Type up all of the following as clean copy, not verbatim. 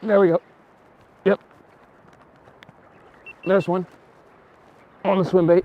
There we go. Yep. There's one on the swim bait.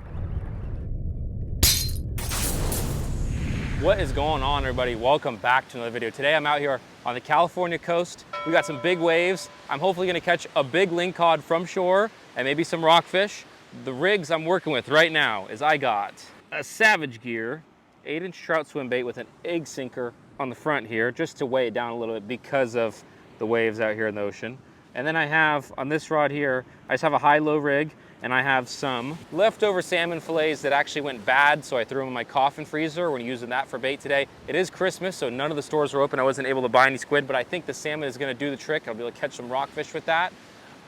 What is going on, everybody? Welcome back to another video. Today I'm out here on the California coast. We got some big waves. I'm hopefully gonna catch a big lingcod from shore and maybe some rockfish. The rigs I'm working with right now is I got a Savage Gear 8-inch trout swim bait with an egg sinker on the front here just to weigh it down a little bit because of the waves out here in the ocean. And then I have on this rod here, I just have a high-low rig, and I have some leftover salmon fillets that actually went bad, so I threw them in my coffin freezer. We're using that for bait today. It is Christmas, so none of the stores were open. I wasn't able to buy any squid, but I think the salmon is gonna do the trick. I'll be able to catch some rockfish with that.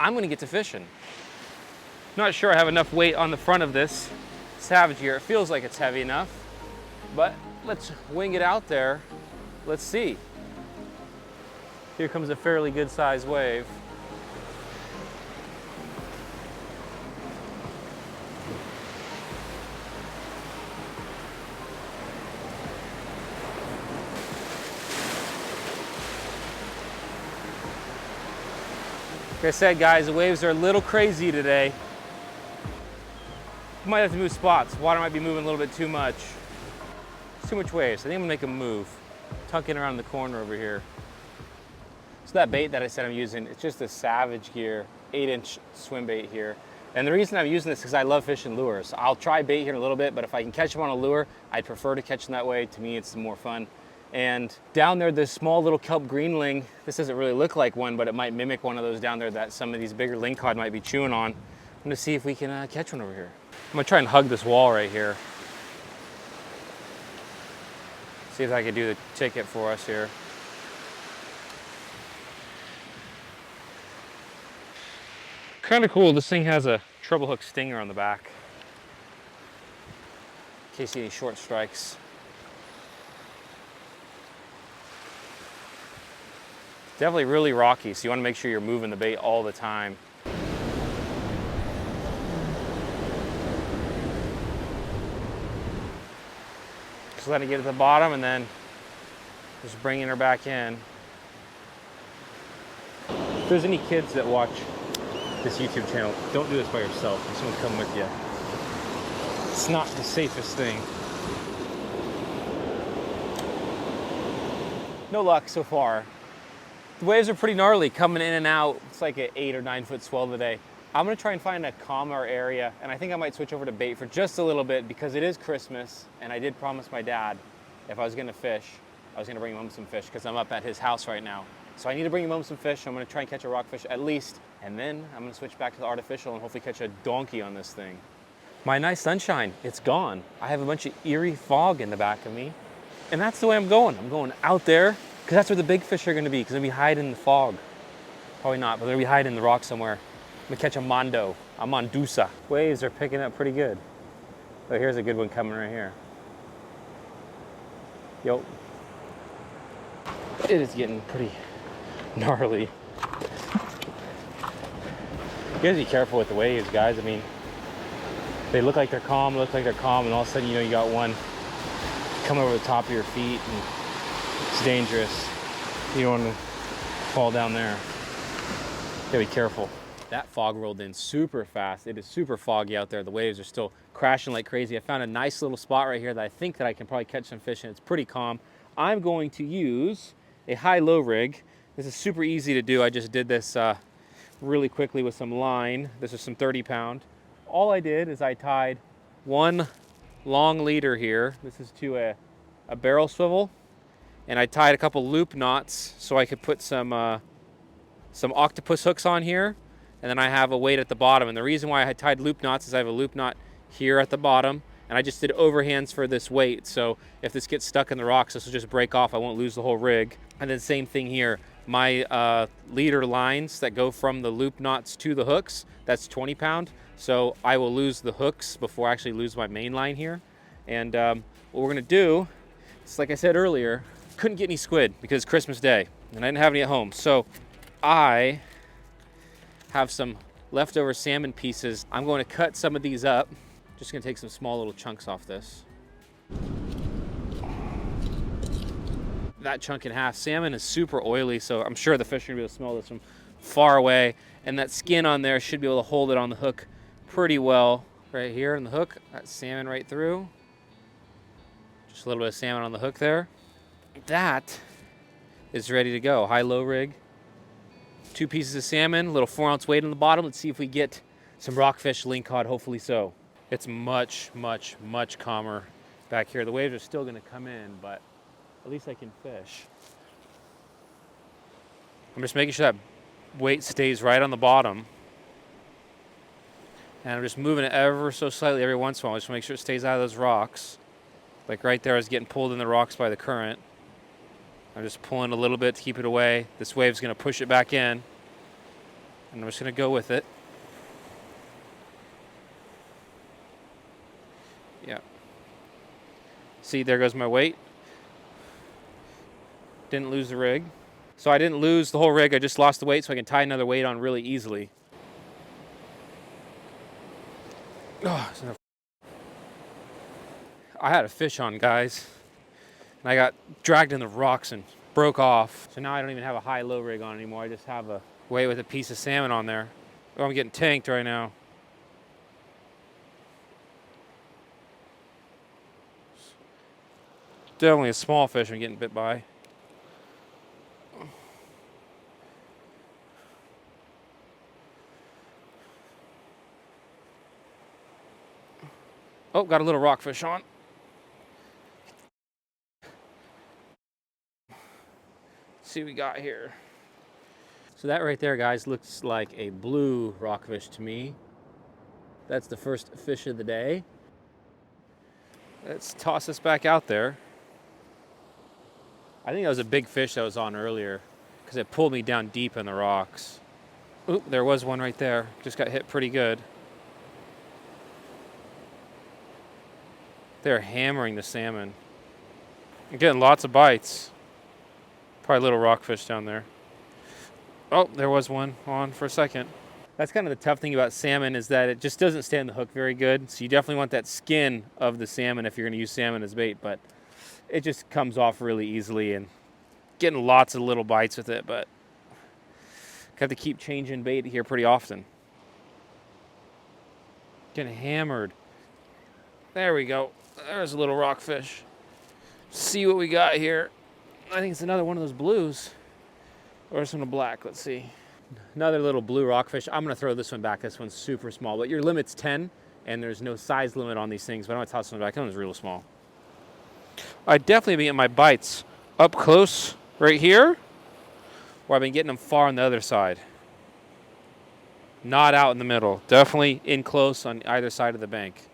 I'm gonna get to fishing. Not sure I have enough weight on the front of this Savage Gear. It feels like it's heavy enough, but let's wing it out there. Let's see. Here comes a fairly good sized wave. Like I said, guys, the waves are a little crazy today. Might have to move spots. Water might be moving a little bit too much. It's too much waves. I think I'm gonna make them move. Tuck in around the corner over here. So that bait that I said I'm using, it's just a Savage Gear 8-inch swim bait here. And the reason I'm using this is because I love fishing lures. I'll try bait here in a little bit, but if I can catch them on a lure, I'd prefer to catch them that way. To me, it's more fun. And down there, this small little kelp greenling, this doesn't really look like one, but it might mimic one of those down there that some of these bigger lingcod might be chewing on. I'm gonna see if we can catch one over here. I'm gonna try and hug this wall right here. See if I can do the ticket for us here. Kind of cool, this thing has a treble hook stinger on the back in case you need any short strikes. Definitely really rocky, so you want to make sure you're moving the bait all the time. Just letting it get to the bottom and then just bringing her back in. If there's any kids that watch this YouTube channel, don't do this by yourself. Have someone come with you. It's not the safest thing. No luck so far. The waves are pretty gnarly, coming in and out. It's like an 8 or 9 foot swell today. I'm gonna try and find a calmer area, and I think I might switch over to bait for just a little bit because it is Christmas, and I did promise my dad if I was gonna fish, I was gonna bring him home some fish because I'm up at his house right now. So I need to bring him home some fish. I'm gonna try and catch a rockfish at least, and then I'm gonna switch back to the artificial and hopefully catch a donkey on this thing. My nice sunshine, it's gone. I have a bunch of eerie fog in the back of me, and that's the way I'm going. I'm going out there, because that's where the big fish are gonna be, because they'll be hiding in the fog. Probably not, but they'll be hiding in the rock somewhere. I'm gonna catch a mondo, a mondusa. Waves are picking up pretty good. Oh, here's a good one coming right here. Yo. It is getting pretty gnarly. You gotta be careful with the waves, guys. I mean, they look like they're calm, and all of a sudden, you know, you got one coming over the top of your feet, and it's dangerous. You don't want to fall down there. You gotta be careful. That fog rolled in super fast. It is super foggy out there. The waves are still crashing like crazy. I found a nice little spot right here that I think that I can probably catch some fish in. It's pretty calm. I'm going to use a high-low rig. This is super easy to do. I just did this really quickly with some line. This is some 30-pound. All I did is I tied one long leader here. This is to a barrel swivel. And I tied a couple loop knots so I could put some octopus hooks on here. And then I have a weight at the bottom. And the reason why I tied loop knots is I have a loop knot here at the bottom, and I just did overhands for this weight. So if this gets stuck in the rocks, this will just break off. I won't lose the whole rig. And then same thing here. My leader lines that go from the loop knots to the hooks, that's 20-pound. So I will lose the hooks before I actually lose my main line here. And what we're gonna do is, like I said earlier, couldn't get any squid because it's Christmas Day, and I didn't have any at home. So I have some leftover salmon pieces. I'm going to cut some of these up. Just gonna take some small little chunks off this. That chunk in half. Salmon is super oily, so I'm sure the fish are gonna be able to smell this from far away, and that skin on there should be able to hold it on the hook pretty well. Right here on the hook, that salmon right through. Just a little bit of salmon on the hook there. That is ready to go. High-low rig. 2 pieces of salmon, a little 4-ounce weight on the bottom. Let's see if we get some rockfish, lingcod, hopefully so. It's much, much, much calmer back here. The waves are still gonna come in, but at least I can fish. I'm just making sure that weight stays right on the bottom. And I'm just moving it ever so slightly every once in a while, just to make sure it stays out of those rocks. Like right there, I was getting pulled in the rocks by the current. I'm just pulling a little bit to keep it away. This wave's gonna push it back in. And I'm just gonna go with it. Yeah. See, there goes my weight. Didn't lose the rig. So I didn't lose the whole rig, I just lost the weight so I can tie another weight on really easily. Oh, I had a fish on, guys. And I got dragged in the rocks and broke off. So now I don't even have a high-low rig on anymore. I just have a weight with a piece of salmon on there. Oh, I'm getting tanked right now. Definitely a small fish I'm getting bit by. Oh, got a little rockfish on. Let's see what we got here. So that right there, guys, looks like a blue rockfish to me. That's the first fish of the day. Let's toss this back out there. I think that was a big fish that was on earlier because it pulled me down deep in the rocks. Oop, there was one right there. Just got hit pretty good. They're hammering the salmon. I'm getting lots of bites. Probably little rockfish down there. Oh, there was one on for a second. That's kind of the tough thing about salmon is that it just doesn't stay on the hook very good. So you definitely want that skin of the salmon if you're going to use salmon as bait, but it just comes off really easily and getting lots of little bites with it, but have to keep changing bait here pretty often. Getting hammered. There we go. There's a little rockfish. See what we got here. I think it's another one of those blues. Or some black, let's see. Another little blue rockfish. I'm gonna throw this one back. This one's super small, but your limit's 10, and there's no size limit on these things, but I'm gonna toss one back. That one's real small. I'd definitely be getting my bites up close right here, or I've been getting them far on the other side. Not out in the middle. Definitely in close on either side of the bank.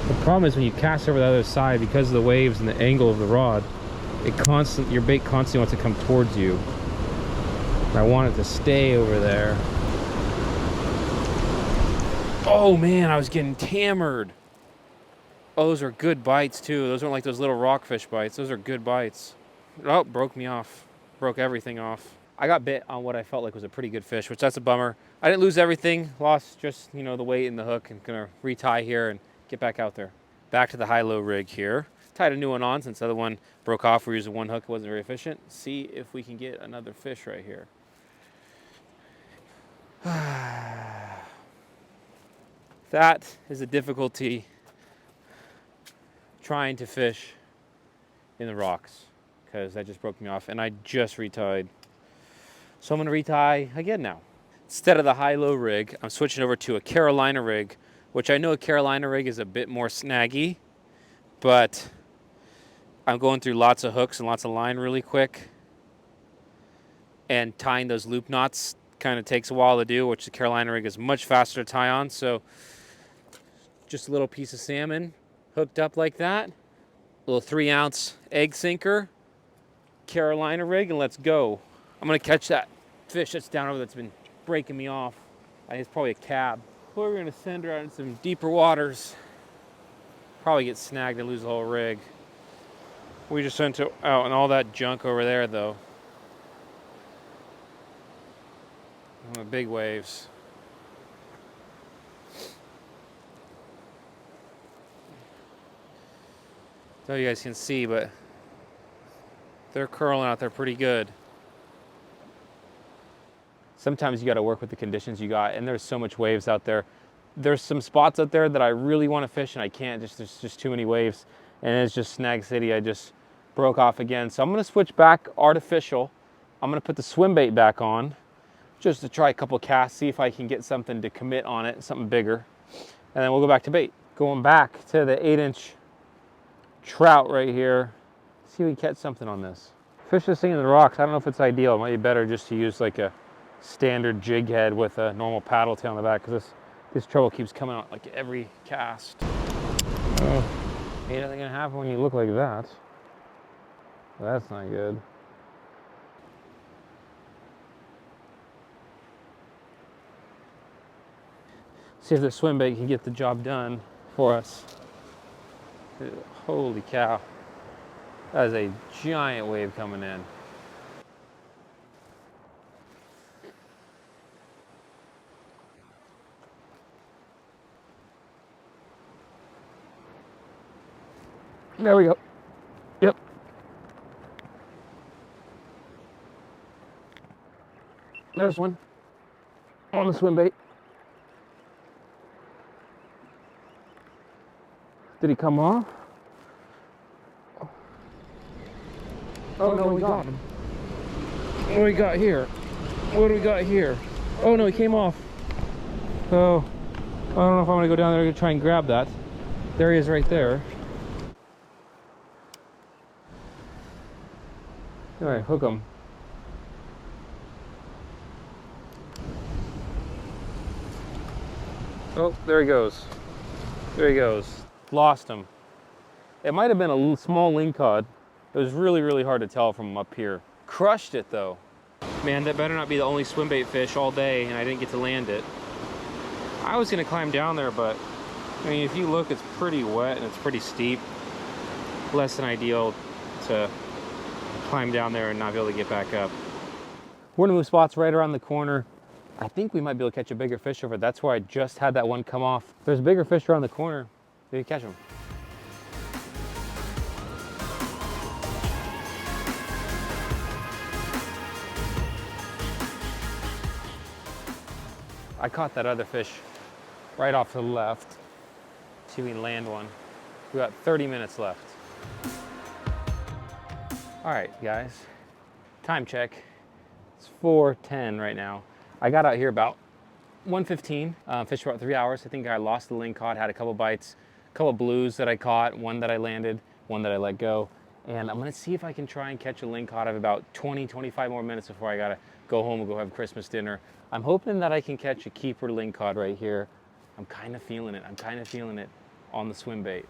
The problem is when you cast over the other side, because of the waves and the angle of the rod, your bait constantly wants to come towards you. I want it to stay over there. Oh man, I was getting hammered. Oh, those are good bites too. Those aren't like those little rockfish bites. Those are good bites. Oh, broke me off. Broke everything off. I got bit on what I felt like was a pretty good fish, which that's a bummer. I didn't lose everything. Lost just, the weight and the hook, and gonna retie here and get back out there. Back to the high-low rig here. Tied a new one on since the other one broke off. We're using one hook. It wasn't very efficient. See if we can get another fish right here. That is a difficulty trying to fish in the rocks because that just broke me off and I just retied. So I'm going to retie again now. Instead of the high-low rig, I'm switching over to a Carolina rig, which I know a Carolina rig is a bit more snaggy, but I'm going through lots of hooks and lots of line really quick. And tying those loop knots kind of takes a while to do, which the Carolina rig is much faster to tie on. So just a little piece of salmon hooked up like that. A little 3-ounce egg sinker, Carolina rig, and let's go. I'm gonna catch that fish that's down over that's been breaking me off. I think it's probably a cab. We're gonna send her out in some deeper waters. Probably get snagged and lose the whole rig. We just sent it out and all that junk over there though. Oh, big waves. So you guys can see, but They're curling out there pretty good. Sometimes you got to work with the conditions you got, and there's so much waves out there. There's some spots out there that I really want to fish and I can't, there's just too many waves. And it's just Snag City. I just broke off again. So I'm going to switch back artificial. I'm going to put the swim bait back on just to try a couple casts, see if I can get something to commit on it, something bigger. And then we'll go back to bait. Going back to the 8-inch trout right here. See if we can catch something on this. Fish this thing in the rocks. I don't know if it's ideal. It might be better just to use like a standard jig head with a normal paddle tail on the back, because this trouble keeps coming out like every cast. Oh, ain't nothing gonna happen when you look like that. That's not good. See if the swim bait can get the job done for us. Holy cow. That is a giant wave coming in. There we go. Yep. There's one on the swim bait. Did he come off? Oh no, we got him. What do we got here? What do we got here? Oh no, he came off. Oh, I don't know if I'm gonna go down there and try and grab that. There he is right there. All right, hook him. Oh, there he goes. There he goes. Lost him. It might have been a small lingcod. It was really, really hard to tell from up here. Crushed it though. Man, that better not be the only swim bait fish all day, and I didn't get to land it. I was gonna climb down there, but I mean, if you look, it's pretty wet and it's pretty steep. Less than ideal to climb down there and not be able to get back up. We're gonna move spots right around the corner. I think we might be able to catch a bigger fish over. That's where I just had that one come off. If there's bigger fish around the corner, maybe catch them. I caught that other fish right off to the left. See if we can land one. We got 30 minutes left. All right, guys, time check. It's 4:10 right now. I got out here about 1:15, fished for about 3 hours. I think I lost the lingcod, had a couple bites, a couple blues that I caught, one that I landed, one that I let go. And I'm gonna see if I can try and catch a lingcod. I have about 20, 25 more minutes before I gotta go home and go have Christmas dinner. I'm hoping that I can catch a keeper lingcod right here. I'm kind of feeling it. I'm kind of feeling it on the swim bait.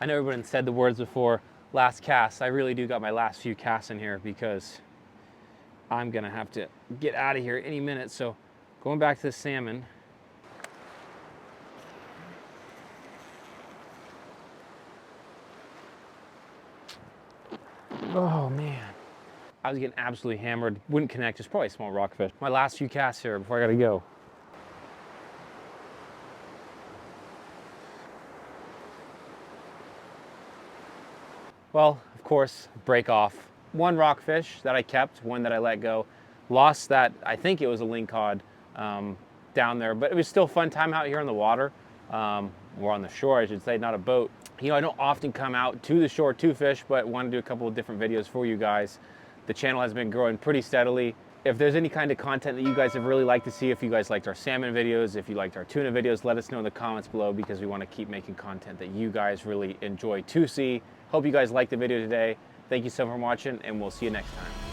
I know everyone said the words before, last cast. I really do got my last few casts in here because I'm gonna have to get out of here any minute. So going back to the salmon. Oh man, I was getting absolutely hammered. Wouldn't connect, it's probably a small rockfish. My last few casts here before I gotta go. Well, of course, break off. One rockfish that I kept, one that I let go. Lost that, I think it was a lingcod down there, but it was still a fun time out here on the water. Or on the shore, I should say, not a boat. You know, I don't often come out to the shore to fish, but want to do a couple of different videos for you guys. The channel has been growing pretty steadily. If there's any kind of content that you guys have really liked to see, if you guys liked our salmon videos, if you liked our tuna videos, let us know in the comments below, because we want to keep making content that you guys really enjoy to see. Hope you guys liked the video today. Thank you so much for watching, and we'll see you next time.